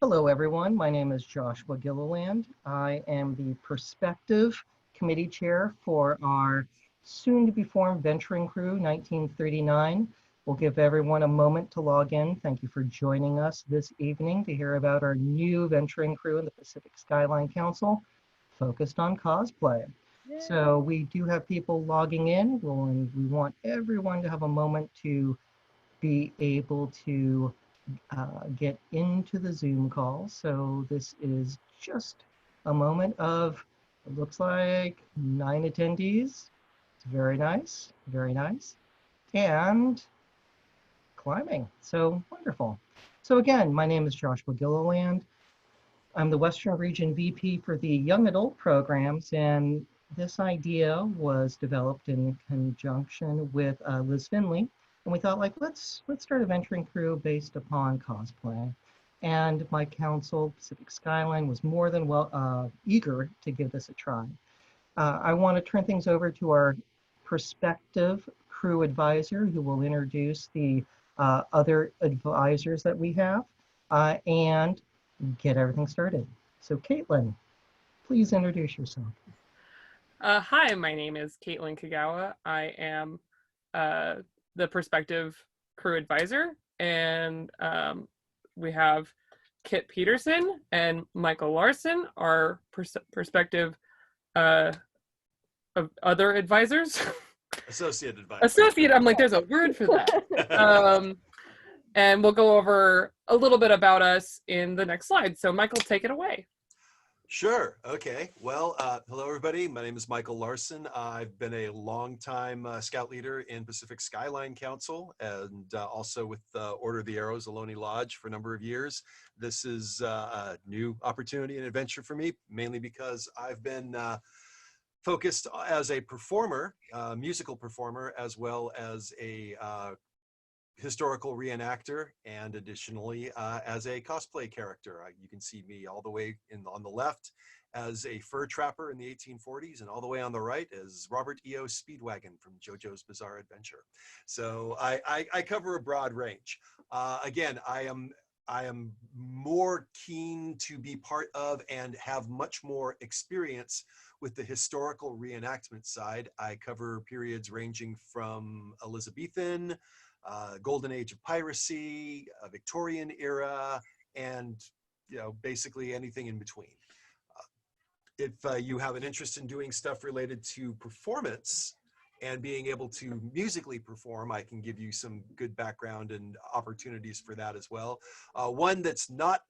Hello, everyone. My name is Joshua Gilliland. I am the Perspective Committee Chair for our soon-to-be-formed Venturing Crew 1939. We'll give everyone a moment to log in. Thank you for joining us this evening to hear about our new Venturing Crew in the Pacific Skyline Council, focused on cosplay. Yay. So we do have people logging in, and we want everyone to have a moment to be able to get into the Zoom call. So this is just a moment of, it looks like 9 attendees. It's very nice, very nice. And climbing, so wonderful. So again, my name is Joshua Gilliland. I'm the Western Region VP for the Young Adult Programs, and this idea was developed in conjunction with Liz Finley. And we thought, like, let's start a venturing crew based upon cosplay. And my council, Pacific Skyline, was more than eager to give this a try. I want to turn things over to our Perspective Crew Advisor, who will introduce the other advisors that we have and get everything started. So Caitlin, please introduce yourself. Hi, my name is Caitlin Kagawa. I am the Perspective Crew Advisor, and we have Kit Peterson and Michael Larson, our Perspective other advisors. Associate advisor. Associate, I'm like, there's a word for that. And we'll go over a little bit about us in the next slide. So Michael, take it away. Sure. Okay. Well, hello, everybody. My name is Michael Larson. I've been a longtime scout leader in Pacific Skyline Council and also with Order of the Arrows, Ohlone Lodge for a number of years. This is a new opportunity and adventure for me, mainly because I've been focused as a performer, musical performer, as well as a historical reenactor, and additionally as a cosplay character. You can see me all the way on the left as a fur trapper in the 1840s, and all the way on the right as Robert E.O. Speedwagon from JoJo's Bizarre Adventure. So I cover a broad range. Again, I am more keen to be part of and have much more experience with the historical reenactment side. I cover periods ranging from Elizabethan, Golden Age of Piracy, Victorian era, and basically anything in between. If you have an interest in doing stuff related to performance and being able to musically perform, I can give you some good background and opportunities for that as well. One that's not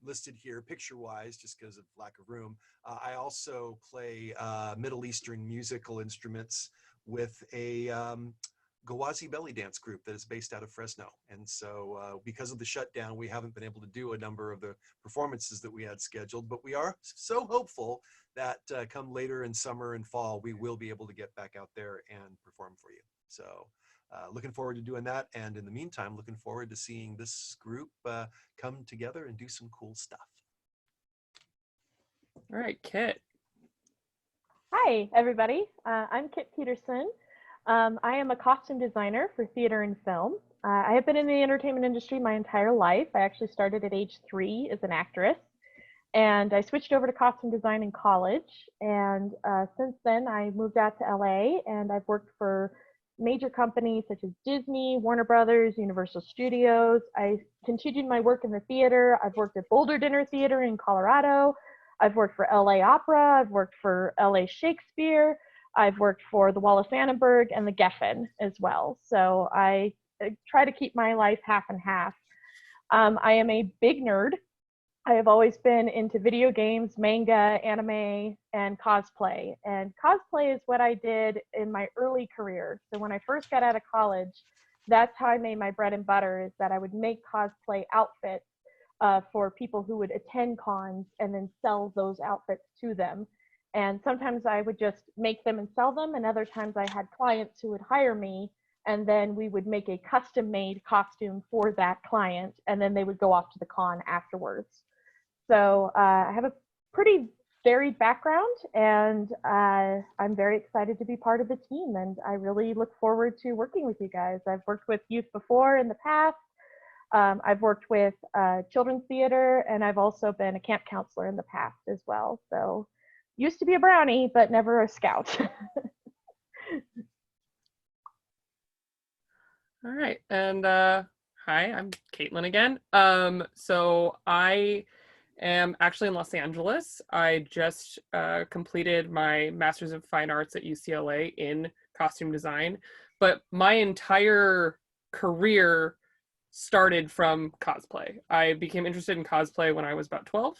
listed here picture-wise, just because of lack of room, I also play Middle Eastern musical instruments with a Gawazi belly dance group that is based out of Fresno. And so because of the shutdown, we haven't been able to do a number of the performances that we had scheduled, but we are so hopeful that come later in summer and fall, we will be able to get back out there and perform for you. So looking forward to doing that. And in the meantime, looking forward to seeing this group come together and do some cool stuff. All right, Kit. Hi, everybody. I'm Kit Peterson. I am a costume designer for theater and film. I have been in the entertainment industry my entire life. I actually started at age 3 as an actress, and I switched over to costume design in college. And since then, I moved out to LA, and I've worked for major companies such as Disney, Warner Brothers, Universal Studios. I continued my work in the theater. I've worked at Boulder Dinner Theater in Colorado. I've worked for LA Opera. I've worked for LA Shakespeare. I've worked for the Wallace Annenberg and the Geffen as well. So I try to keep my life half and half. I am a big nerd. I have always been into video games, manga, anime, and cosplay. And cosplay is what I did in my early career. So when I first got out of college, that's how I made my bread and butter, is that I would make cosplay outfits for people who would attend cons and then sell those outfits to them. And sometimes I would just make them and sell them, and other times I had clients who would hire me, and then we would make a custom-made costume for that client, and then they would go off to the con afterwards. So I have a pretty varied background, and I'm very excited to be part of the team, and I really look forward to working with you guys. I've worked with youth before in the past. I've worked with children's theater, and I've also been a camp counselor in the past as well. So used to be a brownie, but never a scout. All right, and hi, I'm Caitlin again. So I am actually in Los Angeles. I just completed my Master's of Fine Arts at UCLA in costume design, but my entire career started from cosplay. I became interested in cosplay when I was about 12,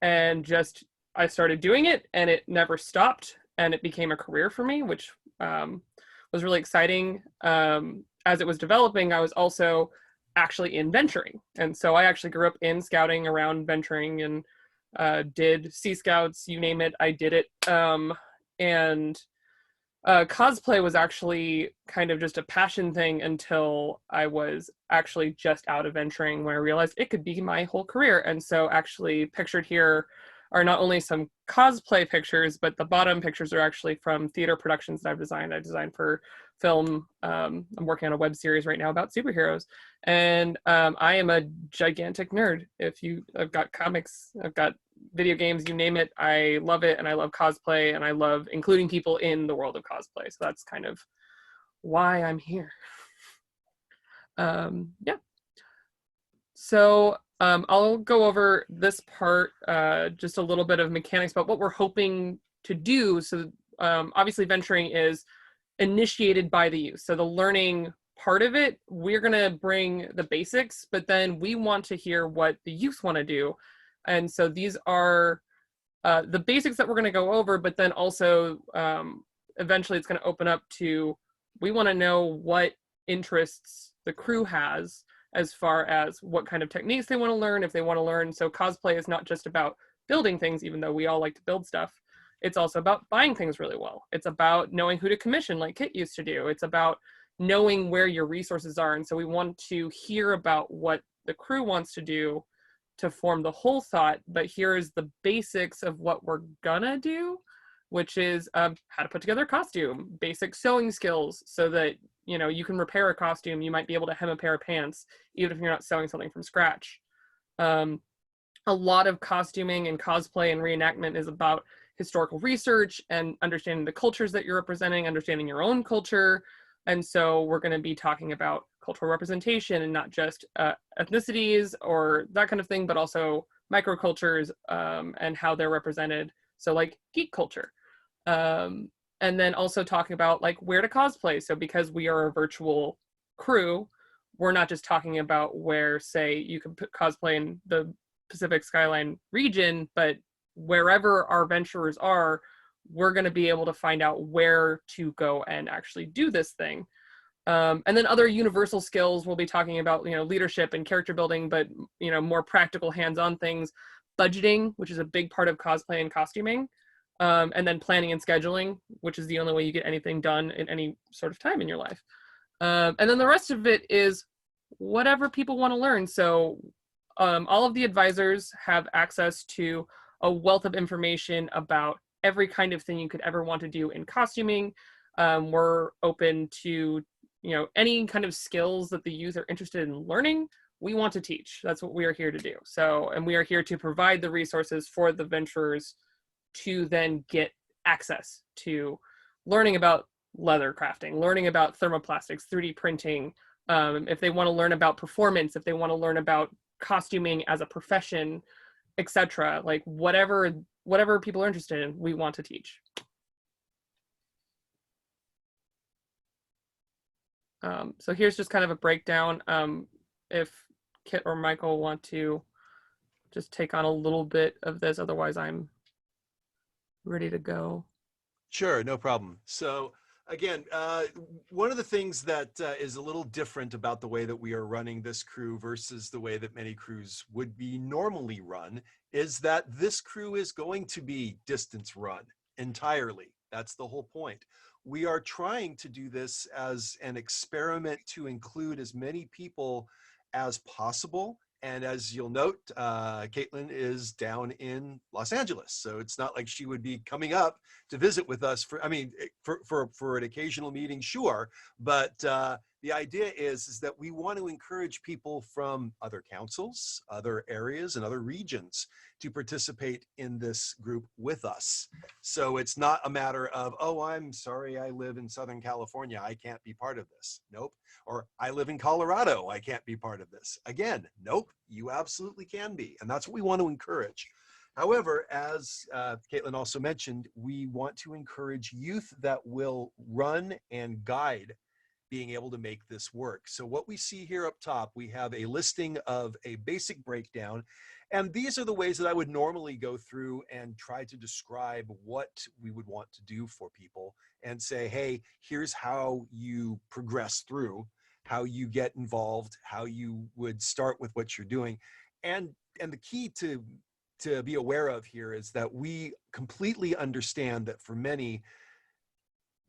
and just I started doing it, and it never stopped, and it became a career for me, which was really exciting. As it was developing, I was also actually in venturing, and so I actually grew up in scouting around venturing, and did Sea Scouts, you name it, I did it. And cosplay was actually kind of just a passion thing until I was actually just out of venturing, when I realized it could be my whole career. And so actually pictured here are not only some cosplay pictures, but the bottom pictures are actually from theater productions that I've designed. I designed for film. I'm working on a web series right now about superheroes. And I am a gigantic nerd. I've got comics, I've got video games, you name it. I love it, and I love cosplay, and I love including people in the world of cosplay. So that's kind of why I'm here. Yeah. So I'll go over this part, just a little bit of mechanics about what we're hoping to do. So obviously venturing is initiated by the youth. So the learning part of it, we're going to bring the basics, but then we want to hear what the youth want to do. And so these are the basics that we're going to go over, but then also eventually it's going to open up to, we want to know what interests the crew has as far as what kind of techniques they want to learn, if they want to learn. So cosplay is not just about building things, even though we all like to build stuff. It's also about buying things really well. It's about knowing who to commission, like Kit used to do. It's about knowing where your resources are. And so we want to hear about what the crew wants to do to form the whole thought, but here is the basics of what we're gonna do, which is how to put together a costume, basic sewing skills, so that you can repair a costume. You might be able to hem a pair of pants, even if you're not sewing something from scratch. A lot of costuming and cosplay and reenactment is about historical research and understanding the cultures that you're representing, understanding your own culture. And so we're going to be talking about cultural representation, and not just ethnicities or that kind of thing, but also microcultures and how they're represented. So like geek culture. And then also talking about like where to cosplay. So because we are a virtual crew, we're not just talking about where, say, you can put cosplay in the Pacific Skyline region, but wherever our venturers are, we're going to be able to find out where to go and actually do this thing. And then other universal skills, we'll be talking about, leadership and character building, but, more practical hands-on things, budgeting, which is a big part of cosplay and costuming, and then planning and scheduling, which is the only way you get anything done in any sort of time in your life. And then the rest of it is whatever people want to learn. So all of the advisors have access to a wealth of information about every kind of thing you could ever want to do in costuming. We're open to, any kind of skills that the youth are interested in learning, we want to teach. That's what we are here to do. So, and we are here to provide the resources for the venturers to then get access to learning about leather crafting, learning about thermoplastics, 3D printing. If they want to learn about performance, if they want to learn about costuming as a profession, etc., like whatever people are interested in, we want to teach. So here's just kind of a breakdown. If Kit or Michael want to just take on a little bit of this, otherwise I'm ready to go. Sure, no problem. So again, one of the things that is a little different about the way that we are running this crew versus the way that many crews would be normally run is that this crew is going to be distance run entirely. That's the whole point. We are trying to do this as an experiment to include as many people as possible. And as you'll note, Caitlin is down in Los Angeles. So it's not like she would be coming up to visit with us for an occasional meeting, sure. But The idea is that we want to encourage people from other councils, other areas, and other regions to participate in this group with us. So it's not a matter of, oh, I'm sorry, I live in Southern California, I can't be part of this. Nope. Or I live in Colorado, I can't be part of this. Again, nope, you absolutely can be. And that's what we want to encourage. However, as Caitlin also mentioned, we want to encourage youth that will run and guide being able to make this work. So what we see here up top, we have a listing of a basic breakdown. And these are the ways that I would normally go through and try to describe what we would want to do for people and say, hey, here's how you progress through, how you get involved, how you would start with what you're doing. And the key to be aware of here is that we completely understand that for many,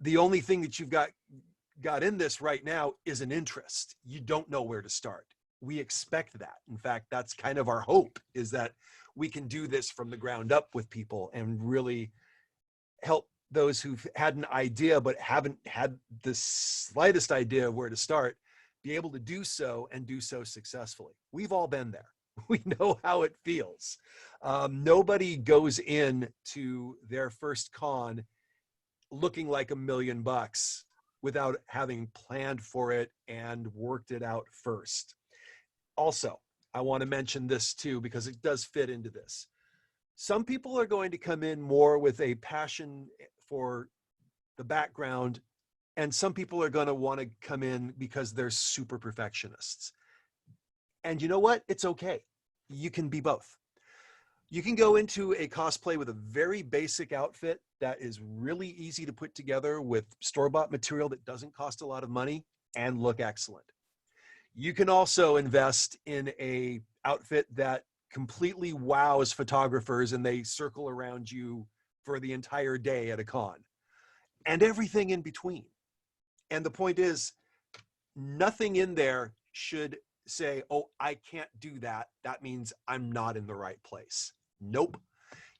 the only thing that you've got in this right now is an interest. You don't know where to start. We expect that. In fact, that's kind of our hope, is that we can do this from the ground up with people and really help those who've had an idea but haven't had the slightest idea of where to start be able to do so and do so successfully. We've all been there. We know how it feels. Nobody goes in to their first con looking like $1 million without having planned for it and worked it out first. Also, I want to mention this too, because it does fit into this. Some people are going to come in more with a passion for the background, and some people are going to want to come in because they're super perfectionists. And you know what? It's okay. You can be both. You can go into a cosplay with a very basic outfit that is really easy to put together with store-bought material that doesn't cost a lot of money and look excellent. You can also invest in a outfit that completely wows photographers and they circle around you for the entire day at a con, and everything in between. And the point is, nothing in there should say, oh, I can't do that. That means I'm not in the right place. Nope.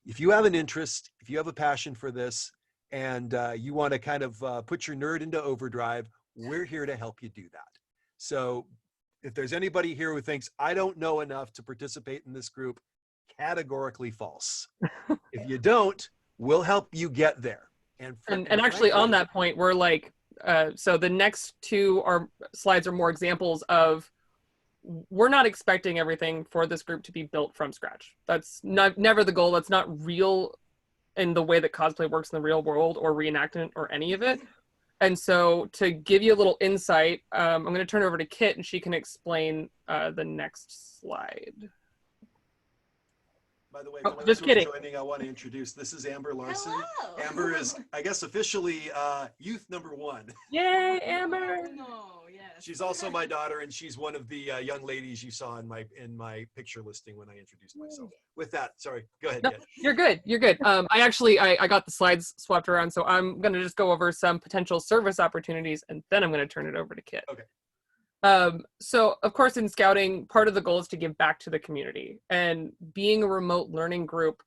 If you have an interest, if you have a passion for this, and you want to kind of put your nerd into overdrive, we're here to help you do that. So if there's anybody here who thinks, I don't know enough to participate in this group, categorically false. If you don't, we'll help you get there. And actually on that point, we're like, so the next two slides are more examples of, we're not expecting everything for this group to be built from scratch. That's never the goal. That's not real in the way that cosplay works in the real world, or reenactment, or any of it. And so to give you a little insight, I'm going to turn it over to Kit, and she can explain the next slide. By the way, oh, just kidding. Joining, I want to introduce, this is Amber Larson. Hello. Amber is, I guess, officially youth number 1. Yay, Amber! No, yes. She's also my daughter, and she's one of the young ladies you saw in my picture listing when I introduced myself. With that, sorry, go ahead. No, you're good. You're good. I got the slides swapped around, so I'm going to just go over some potential service opportunities, and then I'm going to turn it over to Kit. Okay. So of course in scouting, part of the goal is to give back to the community, and being a remote learning group.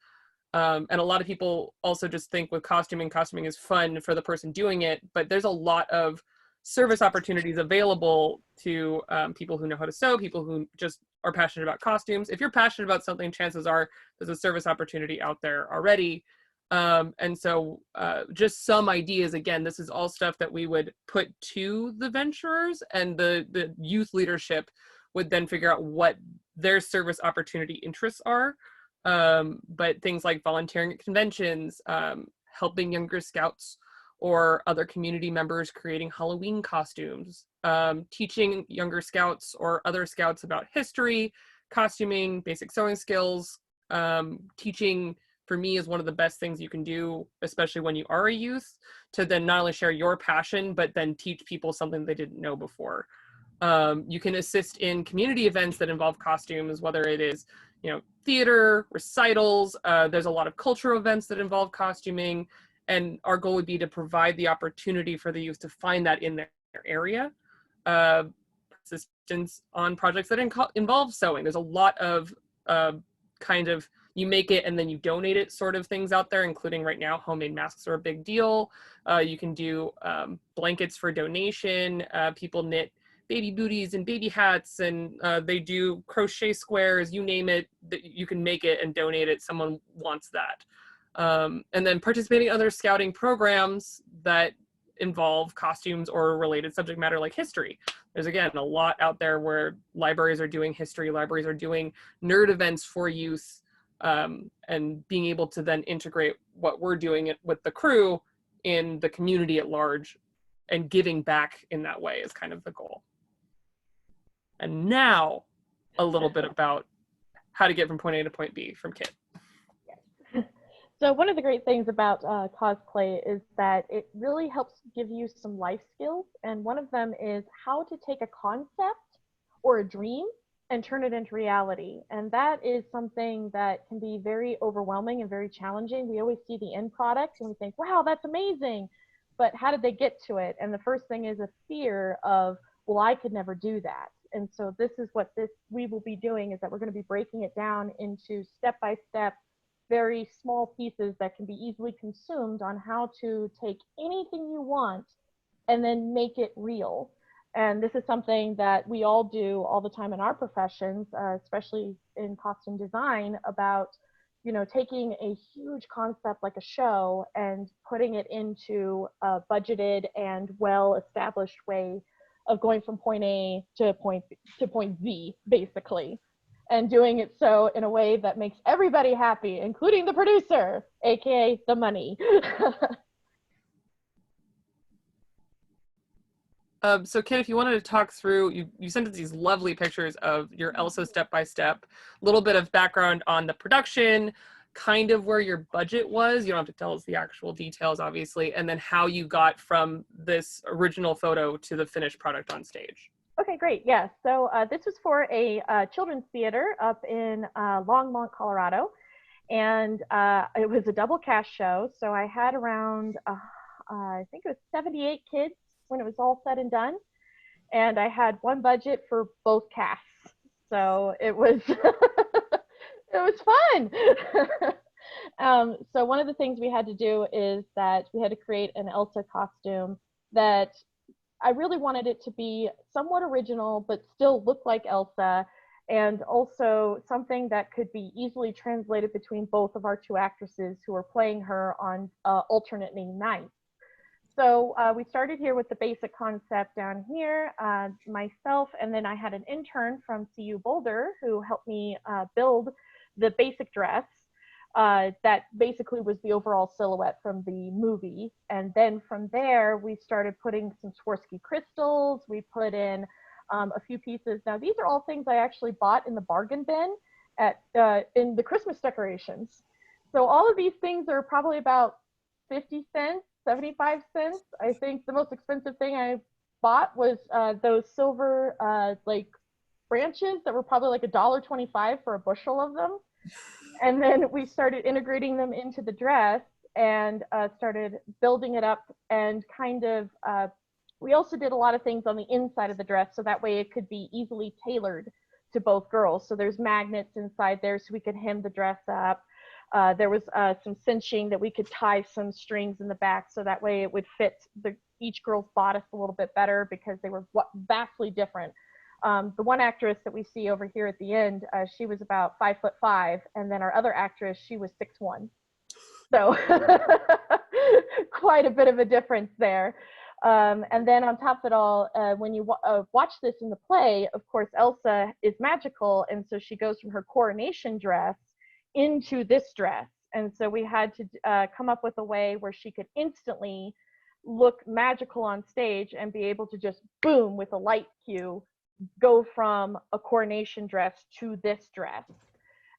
And a lot of people also just think with costuming is fun for the person doing it, but there's a lot of service opportunities available to people who know how to sew, people who just are passionate about costumes. If you're passionate about something, chances are there's a service opportunity out there already. And so just some ideas, again, this is all stuff that we would put to the venturers, and the youth leadership would then figure out what their service opportunity interests are. But things like volunteering at conventions, helping younger scouts or other community members creating Halloween costumes, teaching younger scouts or other scouts about history, costuming, basic sewing skills, teaching, for me, is one of the best things you can do, especially when you are a youth, to then not only share your passion, but then teach people something they didn't know before. You can assist in community events that involve costumes, whether it is, theater, recitals. There's a lot of cultural events that involve costuming, and our goal would be to provide the opportunity for the youth to find that in their area. Assistance on projects that involve sewing. There's a lot of kind of you make it and then you donate it sort of things out there, including right now, homemade masks are a big deal. You can do blankets for donation. People knit baby booties and baby hats, and they do crochet squares, you name it, that you can make it and donate it. Someone wants that. And then participating in other scouting programs that involve costumes or related subject matter like history. There's, again, a lot out there where libraries are doing history, libraries are doing nerd events for youth, and being able to then integrate what we're doing with the crew in the community at large and giving back in that way is kind of the goal. And now a little bit about how to get from point A to point B from Kit. So one of the great things about cosplay is that it really helps give you some life skills. And one of them is how to take a concept or a dream and turn it into reality. And that is something that can be very overwhelming and very challenging. We always see the end product and we think, wow, that's amazing. But how did they get to it? And the first thing is a fear of, well, I could never do that. And so this is what we will be doing, is that we're going to be breaking it down into step-by-step, very small pieces that can be easily consumed on how to take anything you want and then make it real. And this is something that we all do all the time in our professions, especially in costume design, about, you know, taking a huge concept like a show and putting it into a budgeted and well-established way of going from point A to point Z, basically. And doing it so in a way that makes everybody happy, including the producer, aka the money. So Ken, if you wanted to talk through, you sent us these lovely pictures of your Elsa step-by-step, a little bit of background on the production, kind of where your budget was. You don't have to tell us the actual details, obviously, and then how you got from this original photo to the finished product on stage. Okay, great. Yeah, so this was for a children's theater up in Longmont, Colorado, and it was a double cast show. So I had around, I think it was 78 kids when it was all said and done, and I had one budget for both casts. So it was it was fun. So one of the things we had to do is that we had to create an Elsa costume that I really wanted it to be somewhat original, but still look like Elsa, and also something that could be easily translated between both of our two actresses who are playing her on alternating nights. So we started here with the basic concept down here, myself, and then I had an intern from CU Boulder who helped me build the basic dress. That basically was the overall silhouette from the movie. And then from there, we started putting some Swarovski crystals. We put in a few pieces. Now, these are all things I actually bought in the bargain bin in the Christmas decorations. So all of these things are probably about 50 cents, 75 cents. I think the most expensive thing I bought was those silver like branches that were probably like $1.25 for a bushel of them. And then we started integrating them into the dress and started building it up, and kind of, we also did a lot of things on the inside of the dress so that way it could be easily tailored to both girls. So there's magnets inside there so we could hem the dress up. There was some cinching that we could tie some strings in the back so that way it would fit each girl's bodice a little bit better, because they were vastly different. The one actress that we see over here at the end, she was about 5'5", and then our other actress, she was 6'1". So quite a bit of a difference there. And then on top of it all, when you watch this in the play, of course, Elsa is magical, and so she goes from her coronation dress into this dress. And so we had to come up with a way where she could instantly look magical on stage and be able to just, boom, with a light cue, go from a coronation dress to this dress.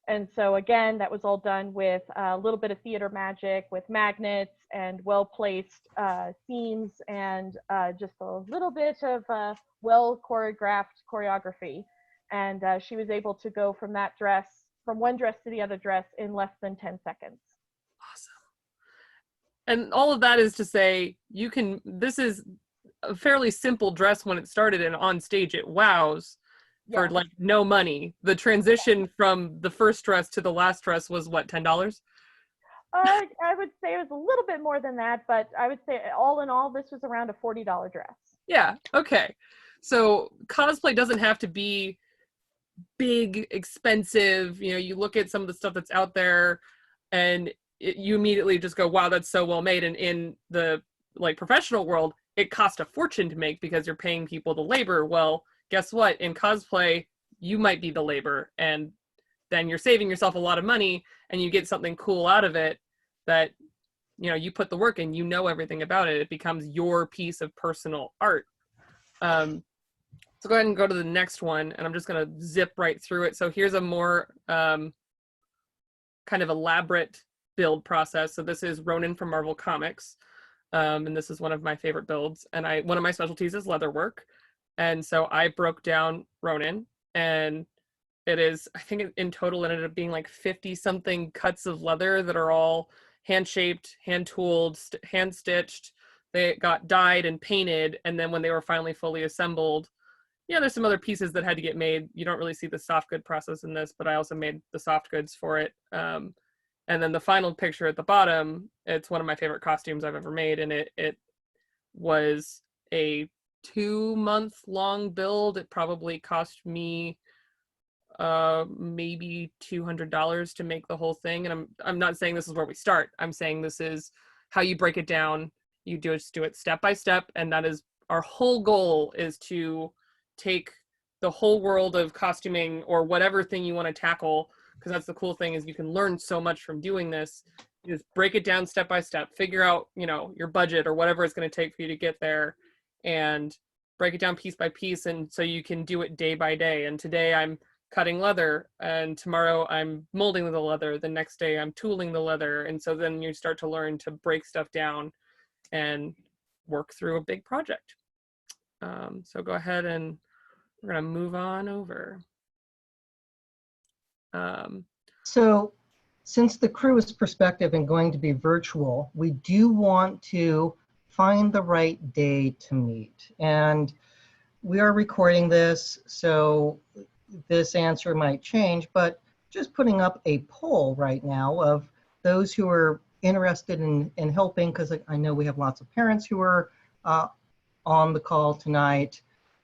And so again, that was all done with a little bit of theater magic, with magnets and well-placed seams, and just a little bit of well-choreographed choreography. And she was able to go from that dress, from one dress to the other dress, in less than 10 seconds. Awesome. And all of that is to say, this is a fairly simple dress when it started, and on stage it wows. for Yeah. like no money. The transition from the first dress to the last dress was what, $10? I would say it was a little bit more than that, but I would say all in all, this was around a $40 dress. Yeah, okay. So cosplay doesn't have to be big, expensive. You know, you look at some of the stuff that's out there and you immediately just go, wow, that's so well made. And in the like professional world, it costs a fortune to make because you're paying people the labor. Well, guess what? In cosplay, you might be the labor, and then you're saving yourself a lot of money and you get something cool out of it that, you know, you put the work in, you know everything about it. It becomes your piece of personal art. So go ahead and go to the next one, and I'm just going to zip right through it. So here's a more kind of elaborate build process. So this is Ronin from Marvel Comics, and this is one of my favorite builds. And one of my specialties is leather work, and so I broke down Ronin, and it is, I think in total it ended up being like 50 something cuts of leather that are all hand shaped, hand tooled, hand stitched. They got dyed and painted, and then when they were finally fully assembled, yeah, there's some other pieces that had to get made. You don't really see the soft good process in this, but I also made the soft goods for it. And then the final picture at the bottom, it's one of my favorite costumes I've ever made, and it was a 2-month long build. It probably cost me maybe $200 to make the whole thing. And I'm not saying this is where we start. I'm saying this is how you break it down. You just do it step by step, and that is our whole goal, is to take the whole world of costuming or whatever thing you want to tackle, because that's the cool thing, is you can learn so much from doing this. You just break it down step by step, figure out, you know, your budget or whatever it's going to take for you to get there, and break it down piece by piece, and so you can do it day by day. And today I'm cutting leather, and tomorrow I'm molding the leather, the next day I'm tooling the leather, and so then you start to learn to break stuff down and work through a big project. So go ahead, and we're going to move on over. So since the crew is perspective and going to be virtual, we do want to find the right day to meet. And we are recording this, so this answer might change, but just putting up a poll right now of those who are interested in helping, because I know we have lots of parents who are on the call tonight.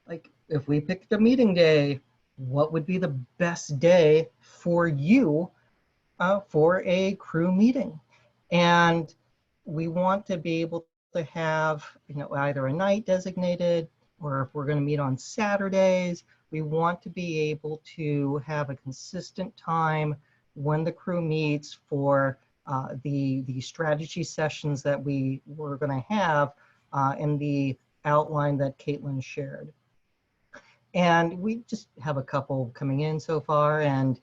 Like, if we picked a meeting day, what would be the best day for you for a crew meeting? And we want to be able to have, you know, either a night designated, or if we're going to meet on Saturdays, we want to be able to have a consistent time when the crew meets for the strategy sessions that we were going to have in the outline that Caitlin shared. And we just have a couple coming in so far, and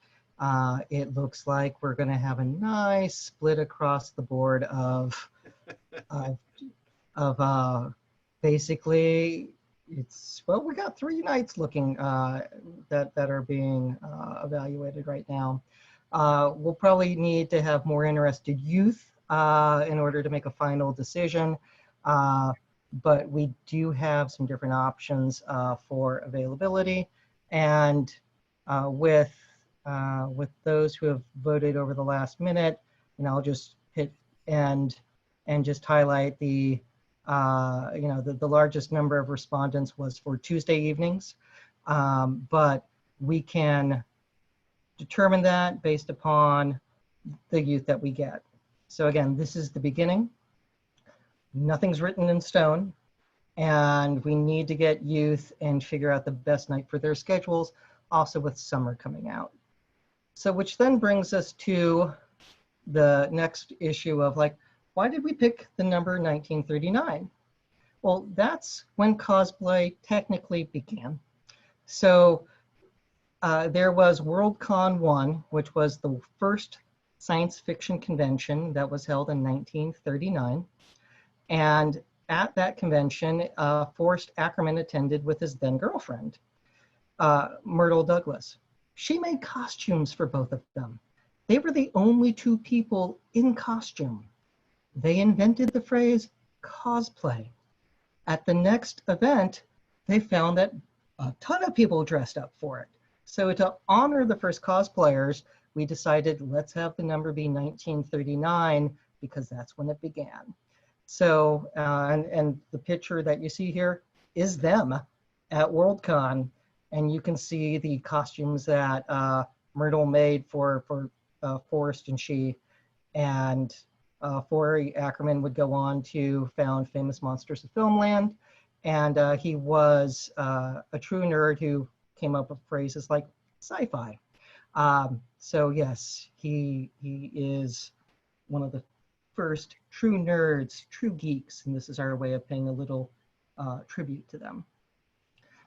it looks like we're going to have a nice split across the board of basically, it's, well, we got 3 nights looking that are being evaluated right now. We'll probably need to have more interested youth in order to make a final decision. But we do have some different options for availability, and with those who have voted over the last minute, and I'll just hit end and just highlight the you know, the largest number of respondents was for Tuesday evenings, but we can determine that based upon the youth that we get. So again, this is the beginning. Nothing's written in stone, and we need to get youth and figure out the best night for their schedules, also with summer coming out. So which then brings us to the next issue of, like, why did we pick the number 1939? Well, that's when cosplay technically began. So there was Worldcon 1, which was the first science fiction convention that was held in 1939. And at that convention, Forrest Ackerman attended with his then girlfriend, Myrtle Douglas. She made costumes for both of them. They were the only 2 people in costume. They invented the phrase cosplay. At the next event, they found that a ton of people dressed up for it. So to honor the first cosplayers, we decided let's have the number be 1939 because that's when it began. So, and the picture that you see here is them at Worldcon. And you can see the costumes that Myrtle made for Forrest and she. And Forey Ackerman would go on to found Famous Monsters of Filmland. And he was a true nerd who came up with phrases like sci-fi. So yes, he is one of the first true nerds, true geeks, and this is our way of paying a little tribute to them.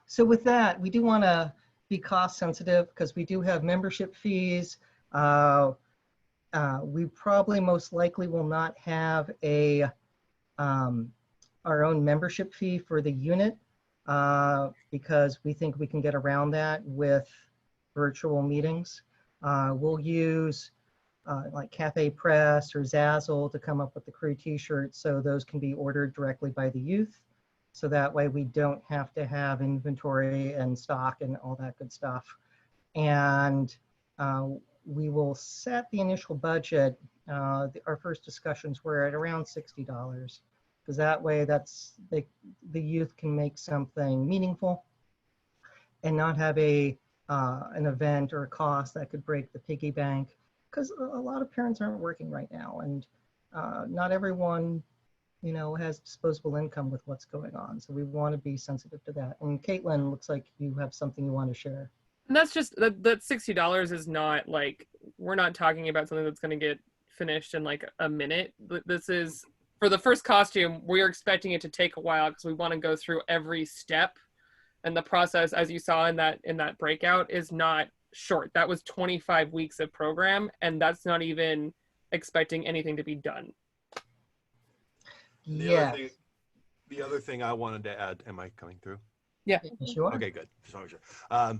So with that, we do want to be cost sensitive because we do have membership fees. We probably most likely will not have a our own membership fee for the unit because we think we can get around that with virtual meetings. We'll use like Cafe Press or Zazzle to come up with the crew t-shirts so those can be ordered directly by the youth. So that way we don't have to have inventory and stock and all that good stuff. And we will set the initial budget. Our first discussions were at around $60 because that way the youth can make something meaningful and not have an event or a cost that could break the piggy bank, because a lot of parents aren't working right now, and not everyone, you know, has disposable income with what's going on. So we want to be sensitive to that. And Caitlin, looks like you have something you want to share. And that's just that $60 is not like, we're not talking about something that's going to get finished in like a minute. This is for the first costume. We are expecting it to take a while because we want to go through every step, and the process, as you saw in that breakout, is not short. That was 25 weeks of program, and that's not even expecting anything to be done. Yeah. The other thing I wanted to add, am I coming through? Yeah. Sure. Okay, good. Just want to make sure.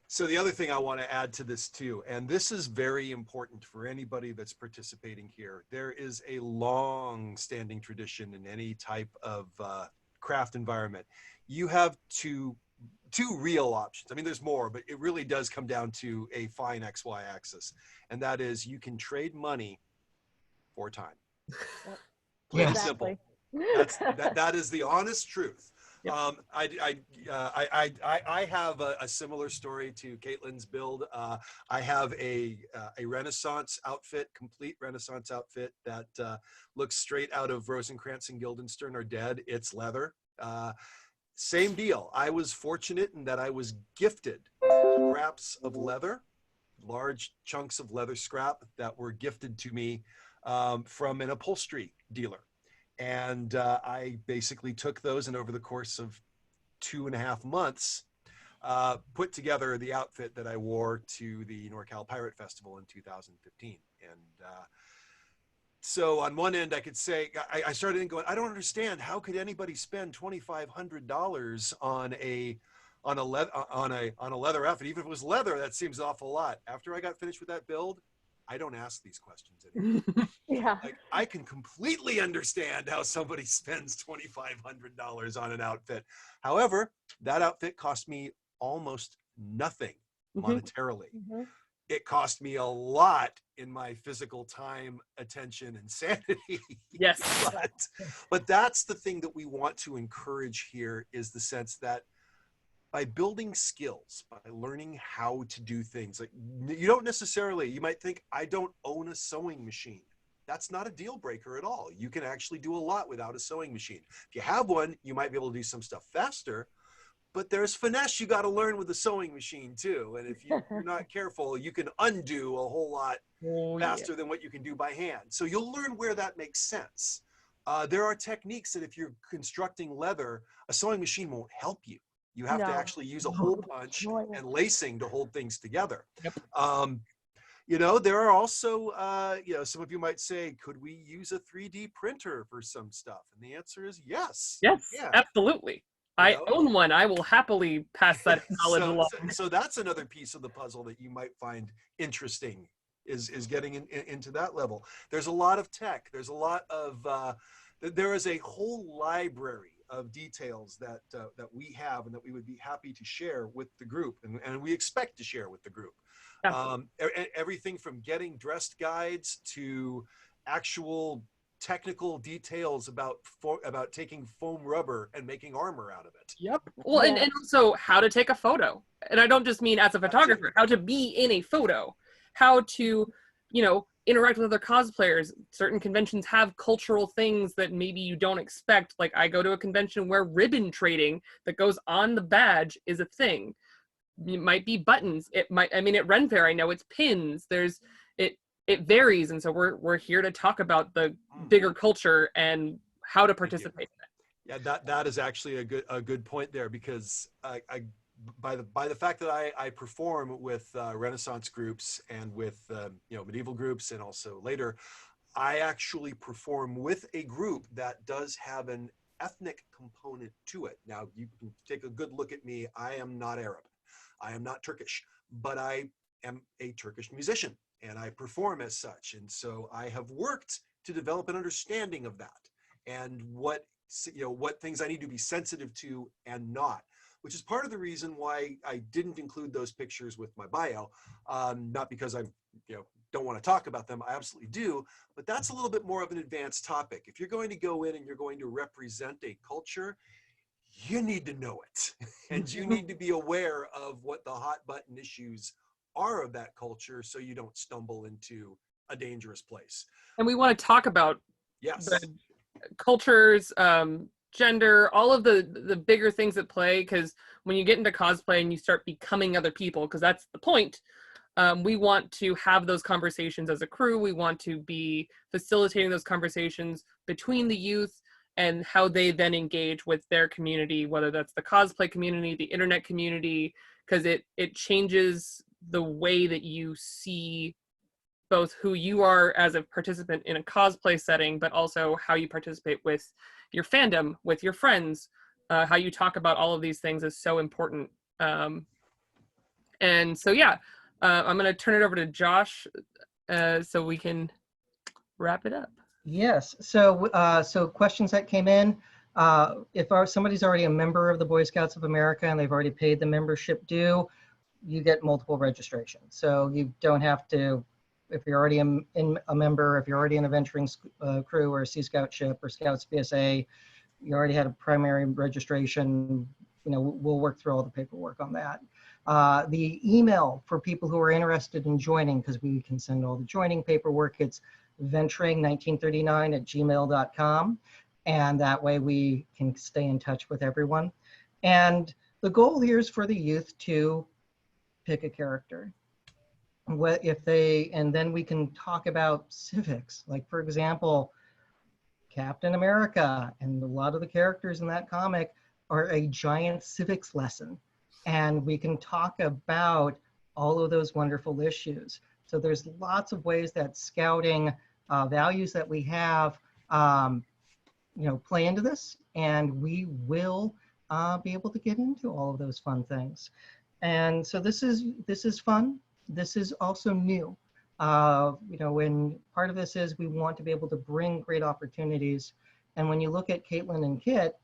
So the other thing I want to add to this too, and this is very important for anybody that's participating here, there is a long standing tradition in any type of craft environment. You have two real options. I mean, there's more, but it really does come down to a fine XY axis. And that is you can trade money for time. Plain and simple. That is the honest truth. Yep. I have a similar story to Caitlin's build. I have a Renaissance outfit, complete Renaissance outfit that looks straight out of Rosencrantz and Guildenstern Are Dead. It's leather. Same deal. I was fortunate in that I was gifted scraps of leather, large chunks of leather scrap that were gifted to me from an upholstery dealer. And I basically took those, and over the course of 2.5 months, put together the outfit that I wore to the NorCal Pirate Festival in 2015. And so on one end, I could say, I started going, I don't understand. How could anybody spend $2,500 on a leather outfit? Even if it was leather, that seems an awful lot. After I got finished with that build, I don't ask these questions anymore. Yeah. Like, I can completely understand how somebody spends $2,500 on an outfit. However, that outfit cost me almost nothing monetarily. It cost me a lot in my physical time, attention, and sanity. Yes. But that's the thing that we want to encourage here, is the sense that by building skills, by learning how to do things, like you don't necessarily, you might think, I don't own a sewing machine. That's not a deal breaker at all. You can actually do a lot without a sewing machine. If you have one, you might be able to do some stuff faster, but there's finesse you got to learn with the sewing machine too. And if you're not careful, you can undo a whole lot faster than what you can do by hand. So you'll learn where that makes sense. There are techniques that if you're constructing leather, a sewing machine won't help you. You have to actually use a hole punch and lacing to hold things together. Yep. You know, there are also, you know, some of you might say, could we use a 3D printer for some stuff? And the answer is yes. Yes, absolutely. I know? own one. I will happily pass that knowledge along. So that's another piece of the puzzle that you might find interesting, is getting into that level. There's a lot of tech. There's a lot of, there is a whole library of details that that we have and that we would be happy to share with the group, and we expect to share with the group. Everything from getting dressed guides to actual technical details about taking foam rubber and making armor out of it. Yep. Well, and also how to take a photo. And I don't just mean as a photographer, how to be in a photo, how to, you know, interact with other cosplayers. Certain conventions have cultural things that maybe you don't expect. Like I go to a convention where ribbon trading that goes on the badge is a thing. It might be buttons. It might, I mean, at Ren Fair, I know it's pins. It varies. And so we're here to talk about the bigger culture and how to participate in it. Yeah, that is actually a good point there, because by the fact that I perform with Renaissance groups and with you know, medieval groups, and also later, I actually perform with a group that does have an ethnic component to it. Now you can take a good look at me. I am not Arab, I am not Turkish, but I am a Turkish musician and I perform as such. And so I have worked to develop an understanding of that and what, you know, what things I need to be sensitive to and not, which is part of the reason why I didn't include those pictures with my bio. Not because I, you know, don't want to talk about them, I absolutely do, but that's a little bit more of an advanced topic. If you're going to go in and you're going to represent a culture, you need to know it. And you need to be aware of what the hot button issues are of that culture, so you don't stumble into a dangerous place. And we want to talk about the cultures, gender, all of the bigger things at play, because when you get into cosplay and you start becoming other people, because that's the point, we want to have those conversations as a crew. We want to be facilitating those conversations between the youth and how they then engage with their community, whether that's the cosplay community, the internet community, because it changes the way that you see both who you are as a participant in a cosplay setting, but also how you participate with your fandom, with your friends. How you talk about all of these things is so important. And so, yeah, I'm going to turn it over to Josh so we can wrap it up. Yes. So, so questions that came in. If somebody's already a member of the Boy Scouts of America and they've already paid the membership due, you get multiple registrations. So you don't have to, if you're already a member, if you're already in a venturing crew or a Sea Scout ship or Scouts BSA, you already had a primary registration, you know, we'll work through all the paperwork on that. The email for people who are interested in joining, because we can send all the joining paperwork, it's venturing1939@gmail.com. And that way we can stay in touch with everyone. And the goal here is for the youth to pick a character. What if they, and then we can talk about civics. Like, for example, Captain America and a lot of the characters in that comic are a giant civics lesson. And we can talk about all of those wonderful issues. So there's lots of ways that scouting values that we have, you know, play into this, and we will be able to get into all of those fun things. And so this is fun. This is also new. You know, when part of this is we want to be able to bring great opportunities. And when you look at Caitlin and Kit,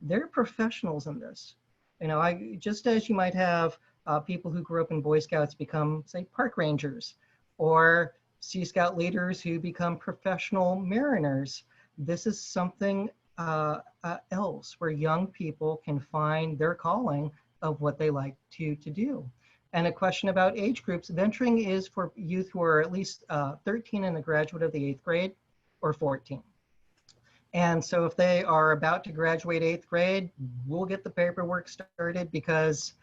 they're professionals in this. You know, just as you might have people who grew up in Boy Scouts become, say, park rangers, or Sea Scout leaders who become professional mariners. This is something else where young people can find their calling of what they like to do. And a question about age groups, venturing is for youth who are at least 13 and a graduate of the 8th grade, or 14. And so if they are about to graduate 8th grade, we'll get the paperwork started, because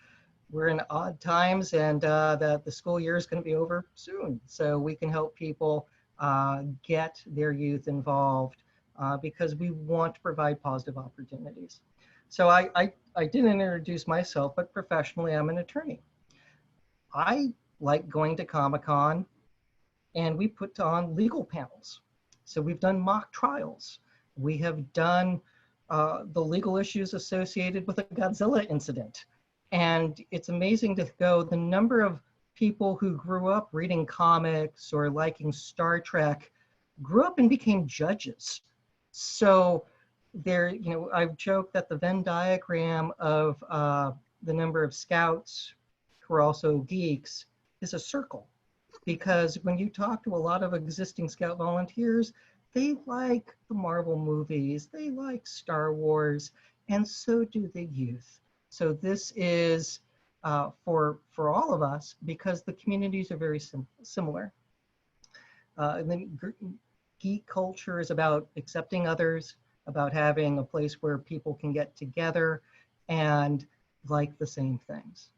we're in odd times, and the school year is going to be over soon. So we can help people get their youth involved, because we want to provide positive opportunities. So I didn't introduce myself, but professionally, I'm an attorney. I like going to Comic-Con, and we put on legal panels. So we've done mock trials. We have done the legal issues associated with a Godzilla incident. And it's amazing to go, the number of people who grew up reading comics or liking Star Trek grew up and became judges. So I've joked that the Venn diagram of the number of scouts who are also geeks is a circle. Because when you talk to a lot of existing Scout volunteers, they like the Marvel movies, they like Star Wars, and so do the youth. So this is for all of us, because the communities are very similar. And then geek culture is about accepting others, about having a place where people can get together and like the same things.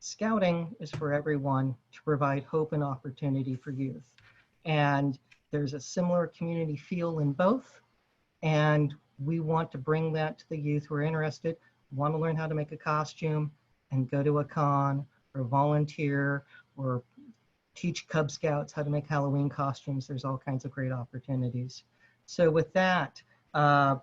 Scouting is for everyone to provide hope and opportunity for youth. And there's a similar community feel in both. And we want to bring that to the youth who are interested, want to learn how to make a costume and go to a con or volunteer or teach Cub Scouts how to make Halloween costumes. There's all kinds of great opportunities. So with that,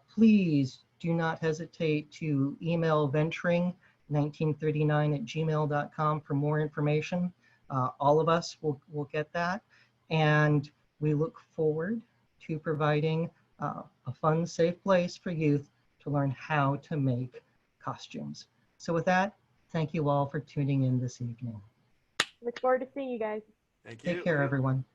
please do not hesitate to email venturing1939@gmail.com for more information. All of us will get that. And we look forward to providing a fun, safe place for youth to learn how to make costumes. So with that, thank you all for tuning in this evening. Look forward to seeing you guys. Thank you. Take care, everyone.